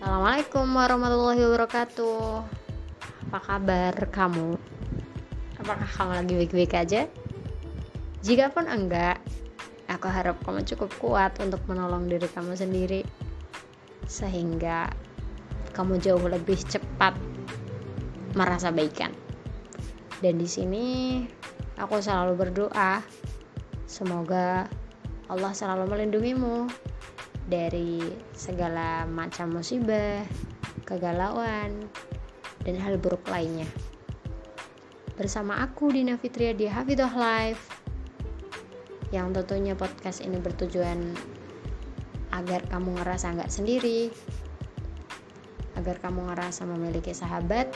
Assalamualaikum warahmatullahi wabarakatuh. Apa kabar kamu? Apakah kamu lagi baik-baik aja? Jika pun enggak, aku harap kamu cukup kuat untuk menolong diri kamu sendiri, sehingga kamu jauh lebih cepat merasa baikan. Dan di sini aku selalu berdoa, semoga Allah selalu melindungimu dari segala macam musibah, kegalauan, dan hal buruk lainnya. Bersama aku Dina Fitria di Hafidhah Life, yang tentunya podcast ini bertujuan agar kamu ngerasa gak sendiri, agar kamu ngerasa memiliki sahabat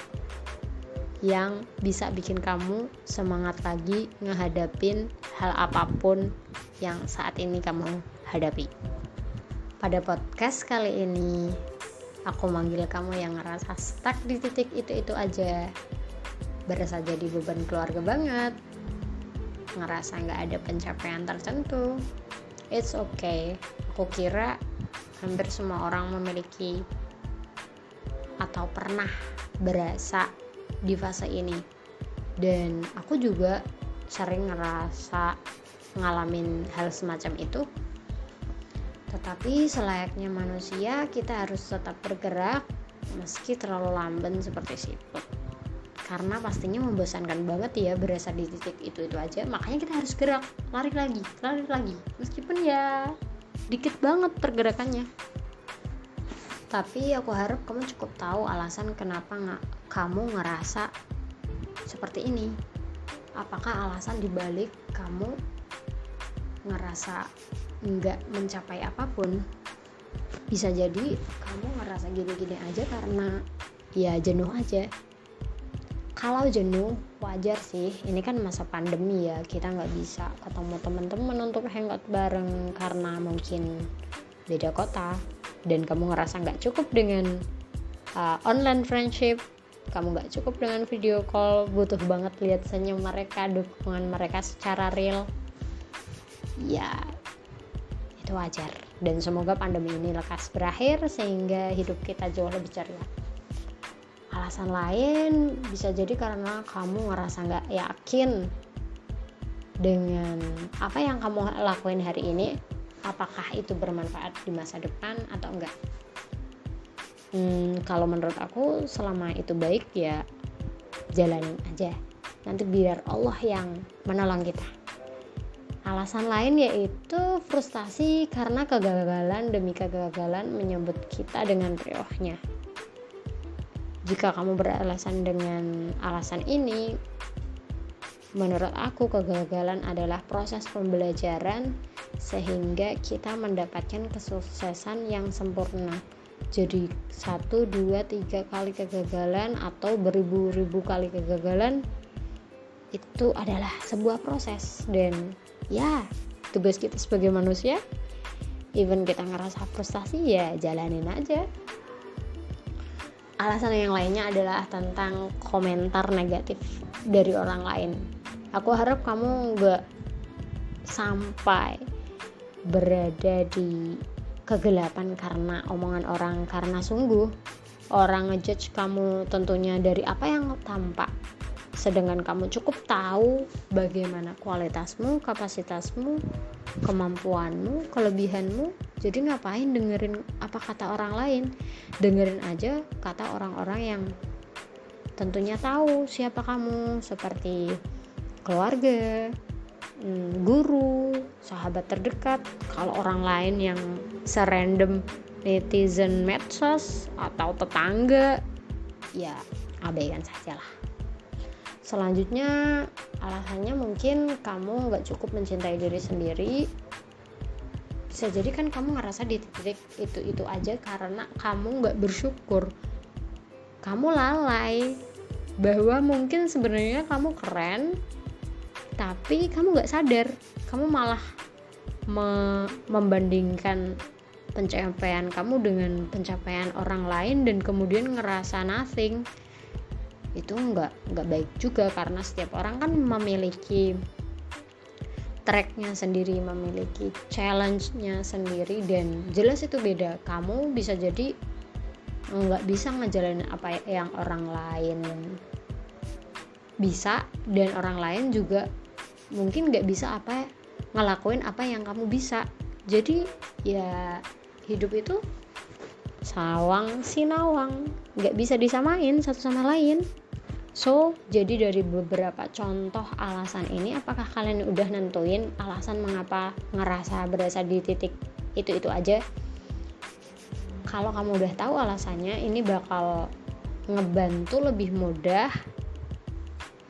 yang bisa bikin kamu semangat lagi ngehadapin hal apapun yang saat ini kamu hadapi. Pada podcast kali ini, aku manggil kamu yang ngerasa stuck di titik itu-itu aja, berasa jadi beban keluarga banget, ngerasa gak ada pencapaian tertentu. It's okay. Aku kira hampir semua orang memiliki atau pernah berasa di fase ini, dan aku juga sering ngerasa ngalamin hal semacam itu. Tetapi selayaknya manusia, kita harus tetap bergerak meski terlalu lamban seperti siput, karena pastinya membosankan banget ya berasa di titik itu aja. Makanya kita harus gerak, lari lagi meskipun ya dikit banget pergerakannya. Tapi aku harap kamu cukup tahu alasan kenapa kamu ngerasa seperti ini. Apakah alasan dibalik kamu ngerasa nggak mencapai apapun? Bisa jadi kamu ngerasa gini-gini aja karena ya jenuh aja. Kalau jenuh wajar sih, ini kan masa pandemi ya, kita nggak bisa ketemu teman-teman untuk hangout bareng karena mungkin beda kota, dan kamu ngerasa nggak cukup dengan online friendship, kamu nggak cukup dengan video call, butuh banget lihat senyum mereka, dukungan mereka secara real. Ya, itu wajar, dan semoga pandemi ini lekas berakhir sehingga hidup kita jauh lebih ceria. Alasan lain bisa jadi karena kamu ngerasa gak yakin dengan apa yang kamu lakuin hari ini, apakah itu bermanfaat di masa depan atau enggak. Kalau menurut aku selama itu baik ya jalanin aja, nanti biar Allah yang menolong kita. Alasan lain yaitu frustasi karena kegagalan demi kegagalan menyambut kita dengan riuhnya. Jika kamu beralasan dengan alasan ini, menurut aku kegagalan adalah proses pembelajaran sehingga kita mendapatkan kesuksesan yang sempurna. Jadi 1, 2, 3 kali kegagalan atau beribu-ribu kali kegagalan itu adalah sebuah proses, dan ya tugas kita sebagai manusia, even kita ngerasa frustasi ya jalanin aja. Alasan yang lainnya adalah tentang komentar negatif dari orang lain. Aku harap kamu gak sampai berada di kegelapan karena omongan orang, karena sungguh orang ngejudge kamu tentunya dari apa yang tampak, sedangkan kamu cukup tahu bagaimana kualitasmu, kapasitasmu, kemampuanmu, kelebihanmu. Jadi ngapain dengerin apa kata orang lain? Dengerin aja kata orang-orang yang tentunya tahu siapa kamu, seperti keluarga, guru, sahabat terdekat. Kalau orang lain yang serandom netizen medsos atau tetangga, ya abaikan sajalah. Selanjutnya alasannya mungkin kamu gak cukup mencintai diri sendiri. Bisa jadi kan kamu ngerasa di titik itu aja karena kamu gak bersyukur. Kamu lalai bahwa mungkin sebenarnya kamu keren, tapi kamu gak sadar. Kamu malah membandingkan pencapaian kamu dengan pencapaian orang lain, dan kemudian ngerasa nothing. Itu nggak baik juga, karena setiap orang kan memiliki tracknya sendiri, memiliki challenge-nya sendiri, dan jelas itu beda. Kamu bisa jadi nggak bisa ngejalanin apa yang orang lain bisa, dan orang lain juga mungkin nggak bisa ngelakuin apa yang kamu bisa. Jadi ya hidup itu sawang sinawang, nggak bisa disamain satu sama lain. So, jadi dari beberapa contoh alasan ini, apakah kalian udah nentuin alasan mengapa ngerasa berasa di titik itu aja? Kalau kamu udah tahu alasannya, ini bakal ngebantu lebih mudah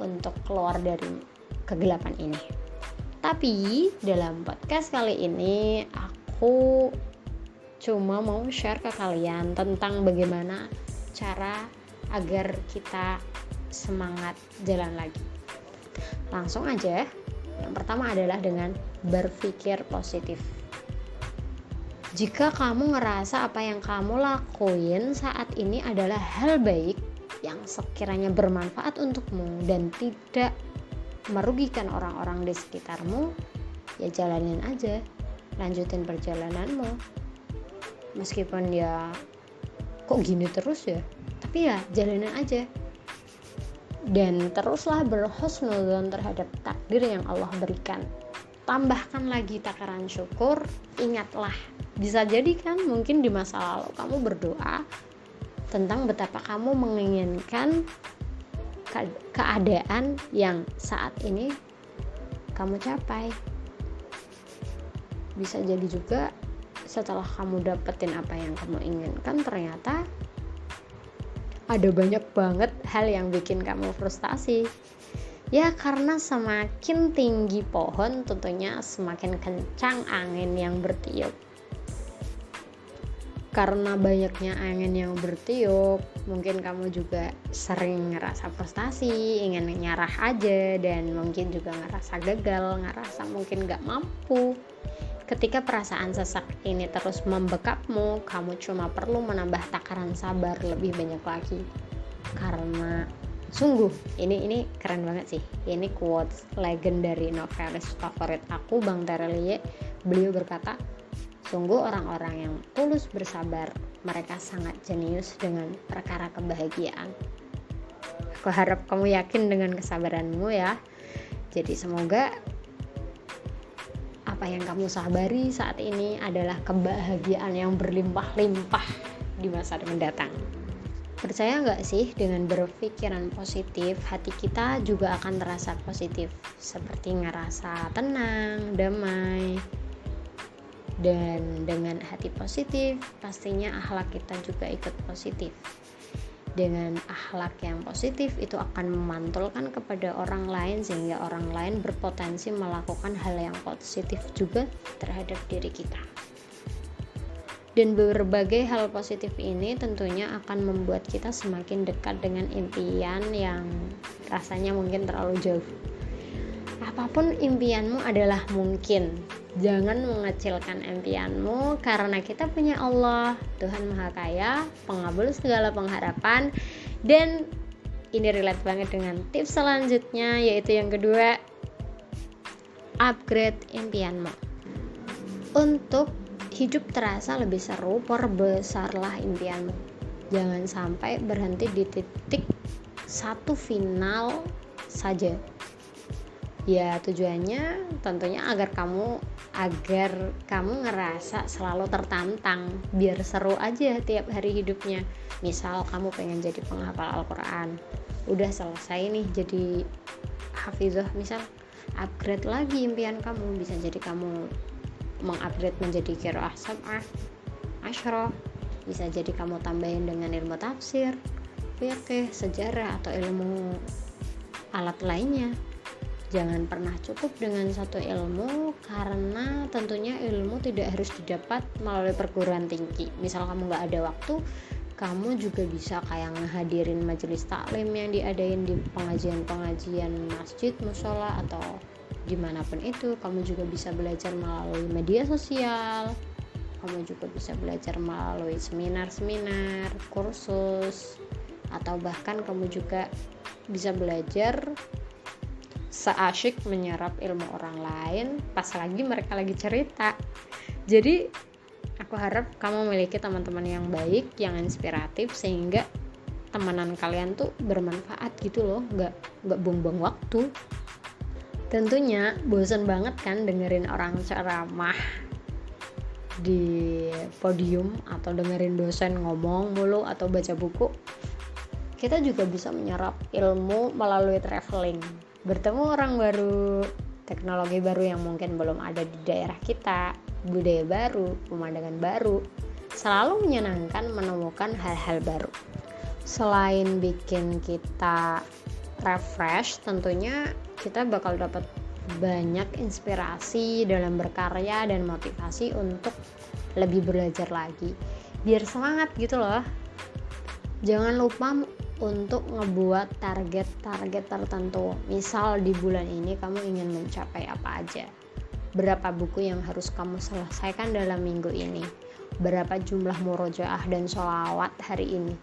untuk keluar dari kegelapan ini. Tapi dalam podcast kali ini aku cuma mau share ke kalian tentang bagaimana cara agar kita semangat jalan lagi. Langsung aja. Yang pertama adalah dengan berpikir positif. Jika kamu ngerasa apa yang kamu lakuin saat ini adalah hal baik yang sekiranya bermanfaat untukmu dan tidak merugikan orang-orang di sekitarmu, ya jalanin aja, lanjutin perjalananmu. Meskipun ya kok gini terus ya, tapi ya jalanin aja. Dan teruslah berhusnudzon terhadap takdir yang Allah berikan. Tambahkan lagi takaran syukur. Ingatlah, bisa jadi kan mungkin di masa lalu kamu berdoa tentang betapa kamu menginginkan keadaan yang saat ini kamu capai. Bisa jadi juga setelah kamu dapetin apa yang kamu inginkan, ternyata ada banyak banget hal yang bikin kamu frustasi. Ya karena semakin tinggi pohon tentunya semakin kencang angin yang bertiup. Karena banyaknya angin yang bertiup, mungkin kamu juga sering ngerasa frustasi, ingin nyerah aja, dan mungkin juga ngerasa gagal, ngerasa mungkin gak mampu. Ketika perasaan sesak ini terus membekapmu, kamu cuma perlu menambah takaran sabar lebih banyak lagi. Karena sungguh, ini keren banget sih. Ini quotes legendary novelis favorit aku, Bang Terelie. Beliau berkata, sungguh orang-orang yang tulus bersabar, mereka sangat jenius dengan perkara kebahagiaan. Aku harap kamu yakin dengan kesabaranmu ya. Jadi semoga apa yang kamu sabari saat ini adalah kebahagiaan yang berlimpah-limpah di masa mendatang. Percaya nggak sih, dengan berpikiran positif, hati kita juga akan terasa positif, seperti ngerasa tenang, damai. Dan dengan hati positif, pastinya akhlak kita juga ikut positif. Dengan akhlak yang positif itu akan memantulkan kepada orang lain, sehingga orang lain berpotensi melakukan hal yang positif juga terhadap diri kita. Dan berbagai hal positif ini tentunya akan membuat kita semakin dekat dengan impian yang rasanya mungkin terlalu jauh. Apapun impianmu adalah mungkin. Jangan mengecilkan impianmu, karena kita punya Allah, Tuhan Maha Kaya, pengabul segala pengharapan. Dan ini relate banget dengan tips selanjutnya, yaitu yang kedua, upgrade impianmu. Untuk hidup terasa lebih seru, perbesarlah impianmu. Jangan sampai berhenti di titik satu final saja. Ya tujuannya tentunya agar kamu ngerasa selalu tertantang, biar seru aja tiap hari hidupnya. Misal kamu pengen jadi penghafal Al-Quran, udah selesai nih jadi hafizah, misal upgrade lagi impian kamu, bisa jadi kamu mengupgrade menjadi qiraah sab'ah, asyroh, bisa jadi kamu tambahin dengan ilmu tafsir, fiqh, sejarah, atau ilmu alat lainnya. Jangan pernah cukup dengan satu ilmu, karena tentunya ilmu tidak harus didapat melalui perguruan tinggi. Misal kamu gak ada waktu, kamu juga bisa kayak ngehadirin majelis taklim yang diadain di pengajian-pengajian masjid, musola, atau dimanapun itu. Kamu juga bisa belajar melalui media sosial, kamu juga bisa belajar melalui seminar-seminar, kursus, atau bahkan kamu juga bisa belajar seasyik menyerap ilmu orang lain pas lagi mereka lagi cerita. Jadi Aku harap kamu memiliki teman-teman yang baik, yang inspiratif, sehingga temenan kalian tuh bermanfaat gitu loh, nggak buang-buang waktu. Tentunya bosan banget kan dengerin orang ceramah di podium, atau dengerin dosen ngomong mulu, atau baca buku. Kita juga bisa menyerap ilmu melalui traveling, bertemu orang baru, teknologi baru yang mungkin belum ada di daerah kita, budaya baru, pemandangan baru. Selalu menyenangkan menemukan hal-hal baru. Selain bikin kita refresh, tentunya kita bakal dapat banyak inspirasi dalam berkarya dan motivasi untuk lebih belajar lagi, biar semangat gitu loh. Jangan lupa untuk ngebuat target-target tertentu. Misal di bulan ini kamu ingin mencapai apa aja, berapa buku yang harus kamu selesaikan dalam minggu ini, berapa jumlah murojaah dan sholawat hari ini.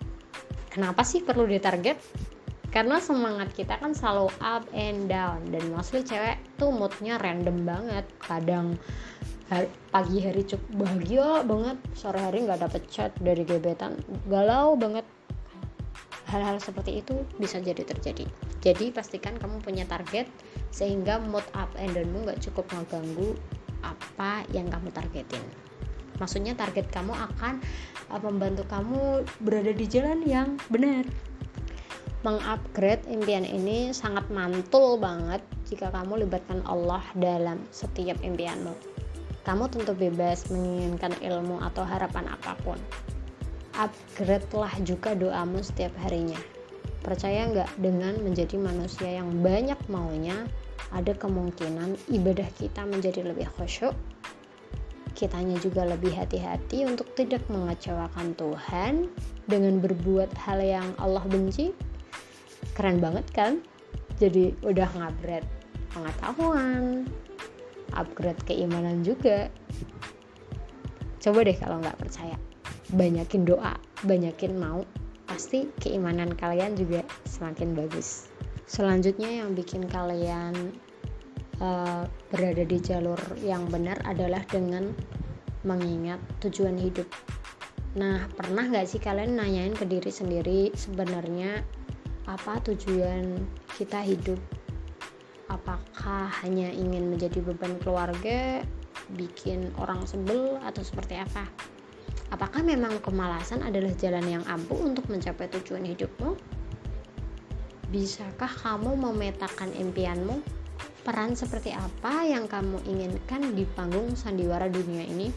Kenapa sih perlu ditarget? Karena semangat kita kan selalu up and down, dan mostly cewek tuh moodnya random banget. Kadang pagi hari cukup bahagia banget, sore hari gak dapet chat dari gebetan, galau banget. Hal-hal seperti itu bisa jadi terjadi. Jadi pastikan kamu punya target, sehingga mood up and down-mu gak cukup mengganggu apa yang kamu targetin. Maksudnya target kamu akan membantu kamu berada di jalan yang benar. Mengupgrade impian ini sangat mantul banget jika kamu libatkan Allah dalam setiap impianmu. Kamu tentu bebas menginginkan ilmu atau harapan apapun. Upgrade-lah juga doamu setiap harinya. Percaya nggak, dengan menjadi manusia yang banyak maunya, ada kemungkinan ibadah kita menjadi lebih khusyuk. Kitanya juga lebih hati-hati untuk tidak mengecewakan Tuhan dengan berbuat hal yang Allah benci. Keren banget kan? Jadi udah ngupgrade pengetahuan, upgrade keimanan juga. Coba deh kalau nggak percaya, banyakin doa, banyakin mau, pasti keimanan kalian juga semakin bagus. Selanjutnya yang bikin kalian berada di jalur yang benar adalah dengan mengingat tujuan hidup. Nah, pernah gak sih kalian nanyain ke diri sendiri, sebenarnya apa tujuan kita hidup? Apakah hanya ingin menjadi beban keluarga, bikin orang sebel, atau seperti apa? Apakah memang kemalasan adalah jalan yang ampuh untuk mencapai tujuan hidupmu? Bisakah kamu memetakan impianmu? Peran seperti apa yang kamu inginkan di panggung sandiwara dunia ini?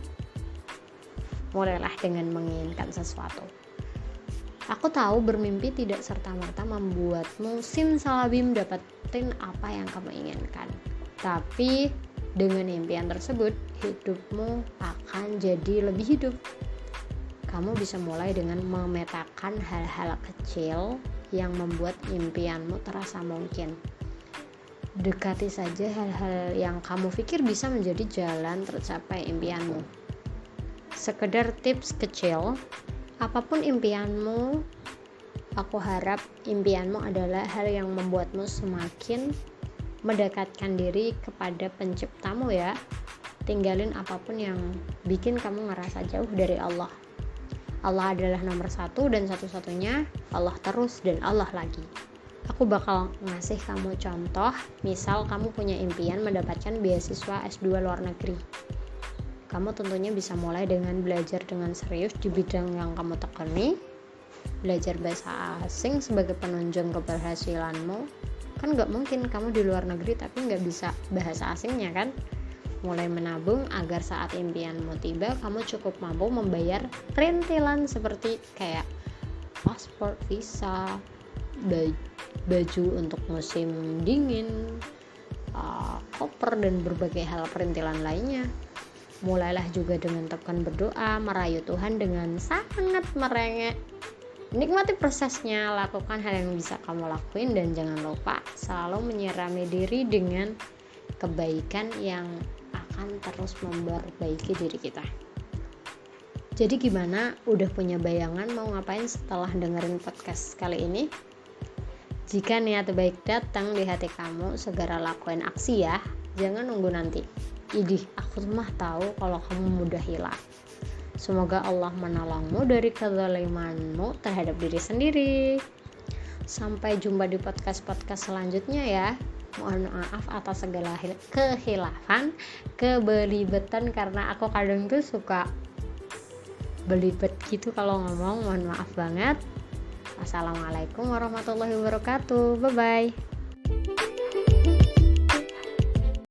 Mulailah dengan menginginkan sesuatu. Aku tahu bermimpi tidak serta-merta membuatmu simsalabim dapetin apa yang kamu inginkan. Tapi dengan impian tersebut, hidupmu akan jadi lebih hidup. Kamu bisa mulai dengan memetakan hal-hal kecil yang membuat impianmu terasa mungkin. Dekati saja hal-hal yang kamu pikir bisa menjadi jalan tercapai impianmu. Sekedar tips kecil, apapun impianmu, aku harap impianmu adalah hal yang membuatmu semakin mendekatkan diri kepada penciptamu ya. Tinggalin apapun yang bikin kamu ngerasa jauh dari Allah. Allah adalah nomor satu dan satu-satunya, Allah terus dan Allah lagi. Aku bakal ngasih kamu contoh, misal kamu punya impian mendapatkan beasiswa S2 luar negeri. Kamu tentunya bisa mulai dengan belajar dengan serius di bidang yang kamu tekuni, belajar bahasa asing sebagai penunjang keberhasilanmu. Kan gak mungkin kamu di luar negeri tapi gak bisa bahasa asingnya kan? Mulai menabung agar saat impianmu tiba, kamu cukup mampu membayar perintilan seperti kayak paspor, visa, baju untuk musim dingin, koper, dan berbagai hal perintilan lainnya. Mulailah juga dengan tekan berdoa, merayu Tuhan dengan sangat merengek. Nikmati prosesnya, lakukan hal yang bisa kamu lakuin, dan jangan lupa selalu menyirami diri dengan kebaikan yang akan terus memperbaiki diri kita. Jadi gimana? Udah punya bayangan mau ngapain setelah dengerin podcast kali ini? Jika niat baik datang di hati kamu, segera lakuin aksi ya. Jangan nunggu nanti. Idih, aku mah tahu kalau kamu mudah hilang. Semoga Allah menolongmu dari kezalimanmu terhadap diri sendiri. Sampai jumpa di podcast-podcast selanjutnya ya. Mohon maaf atas segala kehilafan, kebelibetan, karena aku kadang tuh suka belibet gitu kalau ngomong. Mohon maaf banget. Assalamualaikum warahmatullahi wabarakatuh. Bye bye.